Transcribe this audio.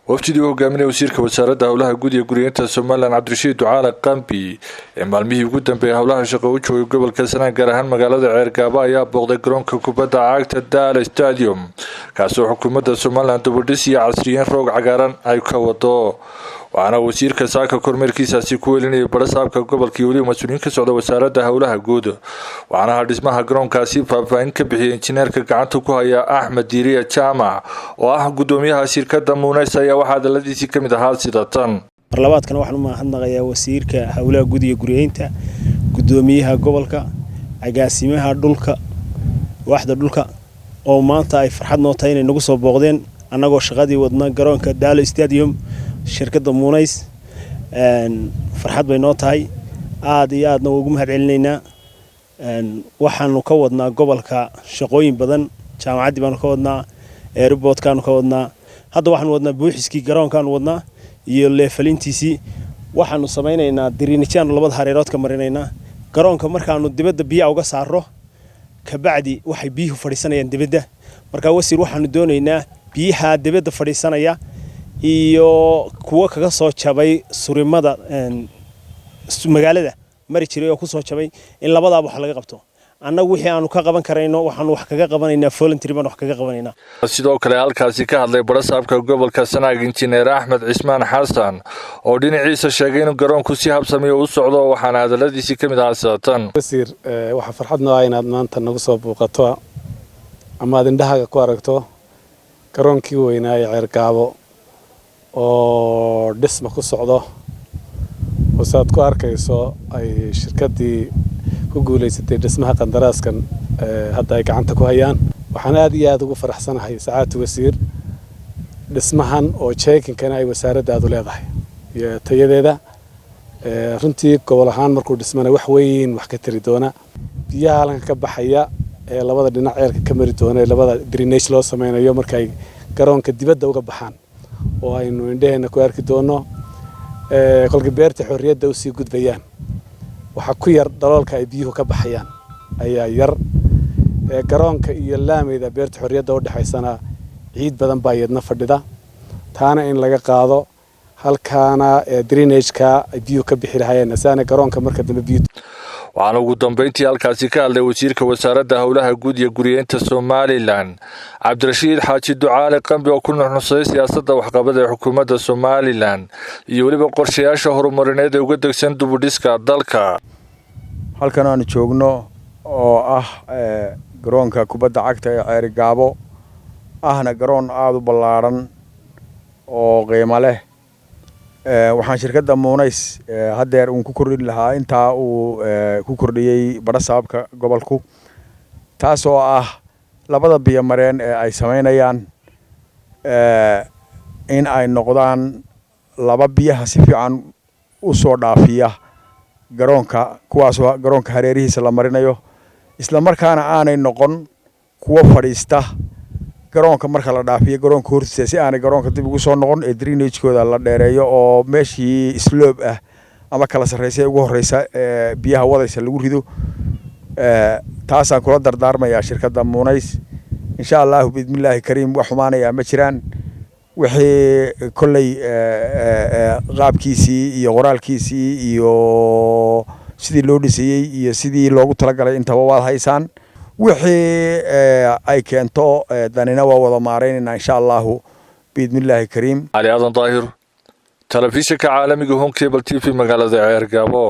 wafdii hogaaminaya wasiirka wasaaradda howlaha guud iyo guriyada Soomaaliland Cabdirashiid Ducaale Qambi ee maalmihii ugu dambeeyay howlaha shaqo u joogay gobolka Sanaag gaar ahaan magaalada Ceergaabo ayaa booqday garoonka kubadda cagta Daala Stadium kaasoo xukuumadda Soomaaliland dibadhis iyo casriyeyn roog cagaaran ay ka wado waxaana wasiirka saaka kormeerkiisaasi ku welinayay barasaabka gobolka iyo waliba mas'uuliyiin ka socda wasaaradda howlaha guud waxaana dhismaha garoonkaasi faahfaahin ka bixiyay injineerka gacanta ku haya Axmed Diiriye Jaamac oo ah gudoomiyaha shirkadda Muunays ayaa waxa hadaladiisii kamid ahaa sida tan barlabaadkan waxaan u mahadnaqayaa wasiirka howlaha guud iyo guriyeynta gudoomiyaha gobolka agaasimaha dhulka waaxda dhulka oo maanta ay farxad noo tahay inay nagu soo booqdeen annagoo shaqadii wadna garoonka Daala Stadium shirkadda Muunays farxad bay noo tahay aad iyo aadna ugu mahadcelinaynaa waxaanu ka wadnaa gobolka shaqooyin badan jaamacadii baanu ka wadnaa airportkaanu ka wadnaa hadda waxaanu wadnaa buuxiskii garoonkaanu wadnaa iyo leefalintiisii waxaanu samaynaynaa diriinijaan labada hareerood ka marinaynaa garoonka markaanu dibadda biyaha uga saaro ka bacdi waxay biyuhu fadhiisanayaan dibadda marka wasiir waxaanu doonaynaa biyaha dibadda fadhiisanaya iyo kuwa kaga soo jabay surimada magaalada mari jiray oo ku soo jabay in labadaaba wax laga qabto annagu wixii aanu ka qaban karayno waxaanu wax kaga qabanaynaa voluntary baan wax kaga qabanaynaa sidoo kale halkaasi ka hadlay barasaabka gobolka Sanaag injineer Axmed Cismaan Xasan oo dhinaciisa sheegay in garoonku si habsami u socdo waxaana hadaladiisii kamid ahaa sidatan wasiir waxa farxad noo ah inaad maanta nagu soo booqato ama aad indhaha ku aragto garoonkii weynaa ee Ceergaabo oo dhisma ku socdo wasaad ku arkayso ay shirkadii ku guuleysatay dhismaha qandaraaskan hadda ay gacanta ku hayaan waxaan aad iyo aad ugu faraxsanahay saacad wasiir dhismahan oo checking-kana ay wasaaradda aad u leedahay iyo tayadeeda runtii gobol ahaan markuu dhismana wax weyn wax ka tiri doona biyaha halkan ka baxaya ee labada dhinac ceelka ka mari doona ee labada drainage loo sameynayo marka ay garoonka dibadda uga baxaan oo aynu indhaheena ku arki doono kolka beerta xorriyadda u sii gudbayaan waxa ku yar daloolka ay biyuhu ka baxayaan ayaa yar garoonka iyo laameyda beerta xorriyadda u dhaxaysana ciid badan baa iyadna fadhida taana in laga qaado halkaana drainage-ka ay biyuhu ka bixi lahayeen asaana garoonka marka dambe biyuhu waxaana ugu dambeyntii halkaasi ka hadlay wasiirka wasaaradda howlaha guud iyo guriyeynta Soomaaliland Cabdirashiid Xaaji Ducaale Qambi oo ku nuuxnuuxsaday siyaasadda waxqabad ee xukuumadda Soomaaliland iyo waliba qorshayaasha horumarineed ee uga degsan dibadhiska dalka halkan aan joogno oo ah garoonka kubadda cagta ee Ceergaabo ahna garoon aad u ballaaran oo qiimo leh waxaan shirkadda Muunays hadeer uu ku kordhin lahaa inta uu ku kordhiyay barasaabka gobolku taas oo ah labada biyo mareen ee ay sameynayaan in ay noqdaan laba biyaha si fiican u soo dhaafiya garoonka kuwaas oo garoonka hareerihiisa la marinayo isla markaana aanay noqon kuwa fadhiista garoonka marka la dhaafiyo garoonka hortiisa si aanay garoonka dib ugu soo noqon ee drainage-kooda la dheereeyo oo meeshii slope ah ama kala sarreysay ugu horeysa biyaha wadaysa lagu rido taasaan kula dardaarmayaa shirkadda Muunays insha Allah bismillaahi kariim wax xumaanaya ma jiraan wixii kolley qaabkiisii iyo qoraalkiisii iyo sidii loo dhisayay iyo sidii loogu talagalay intaba waad haysaan wixii ay keento danina waa wada maareynayna insha Allah bismillaahi kariim Ali Aadan Daahir telefishinka caalamiga Home Cable TV magaalada Ceergaabo.